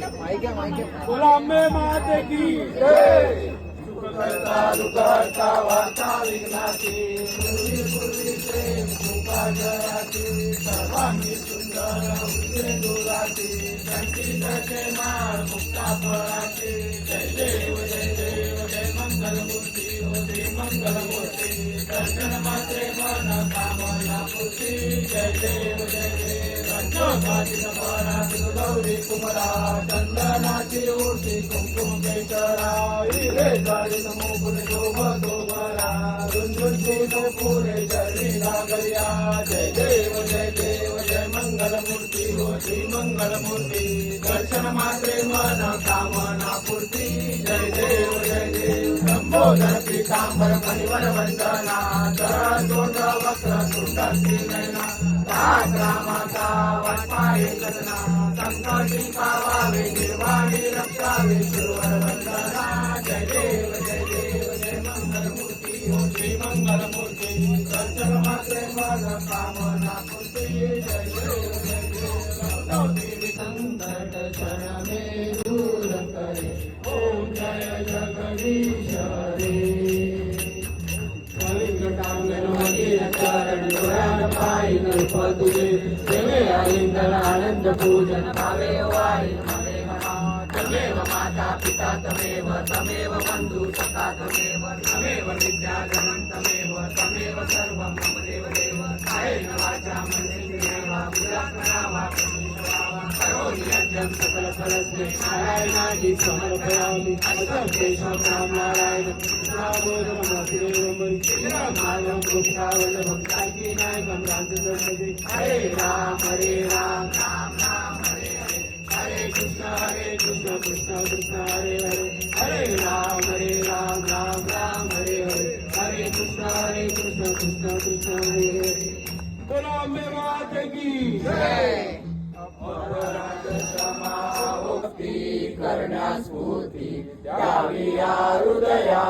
बोला अम्बे माते की जय. सुखकर्ता दुःखहर्ता वार्ता विघ्नाची पूर्वीचे मुखाजयाची सर्वांगी सुंदर उच्चे दुराची शक्ती जय माळ मुक्ता फळाची जय देव जय मंगलमूर्ती होते मंगलमूर्ती दर्शन मात्रे मन कामना पूर्ती जय देव गौरी कुमरा चंदनाची ओटी कुंकुम केशरा हिरे जाळी मुकुट शोभतोबरा झुंझुंजीत फुले चरणी नागरिया जय देव जय मंगलमूर्ती होती मंगलमूर्ती दर्शन मात्रे मन कामना पूर्ती जय देव संबोधन पीतांबर परिवर वंदना सरळ तोंड वक्र सुंदर नयना रामाचा वाटपाये कदना संकटी पावावे निर्वाणी रक्षावे सुरवर वंदना जय देव जय मंगलमूर्ती होती मंगलमूर्ती दर्शन मात्रे मन कामना पूर्ती जय देव संकट क्षण में दूर करे ओम जय जगदीश चरण डोळ्यान पायी नृप तुझे देवे आलिंगन आनंद पूजन भावे वारी तमेव माता पिता तमेव बंधू सखा तमेव विद्या धनं तमेव सर्वं मम देव कायेन वाचा मनसेन्द्रियैर्वा बुद्ध्यात्मना करोमि यज्ञं सकल फलस्मै नारायणादि समर्पयामि अतं केशवं राम नारायण नामोदरं वासुदेवं श्रीराम गोपिकावल्लभं कारकीनायकं रामचन्द्रं हरे राम राम राम हरे कृष्ण कृष्ण कृष्ण हरे हरे हरे राम राम राम हरे हरे हरे कृष्ण कृष्ण कृष्ण हरे हरे. बोलो अम्बे माते की जय. भक्ती करण्यास स्फूर्ती द्यावी या हृदया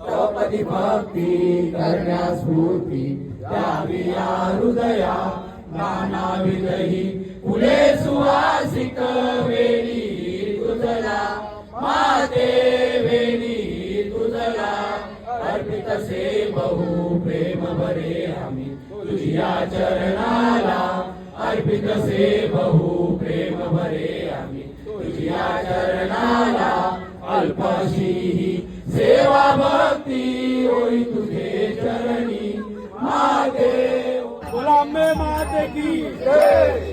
तपदी भक्ती करण्यास स्फूर्ती द्यावी या हृदया नानाविधही फुले सुवासिक वेणी तुझला माते वेणी तुझला अर्पितसे बहु प्रेम भरे आम्ही तुझ्या चरणाला अर्पितसे बहु प्रेम भरे आम्ही तुझ्या चरणाला अल्पशी सेवा भक्ती होई तुझे चरणी माते. बोला अम्बे माते की जय.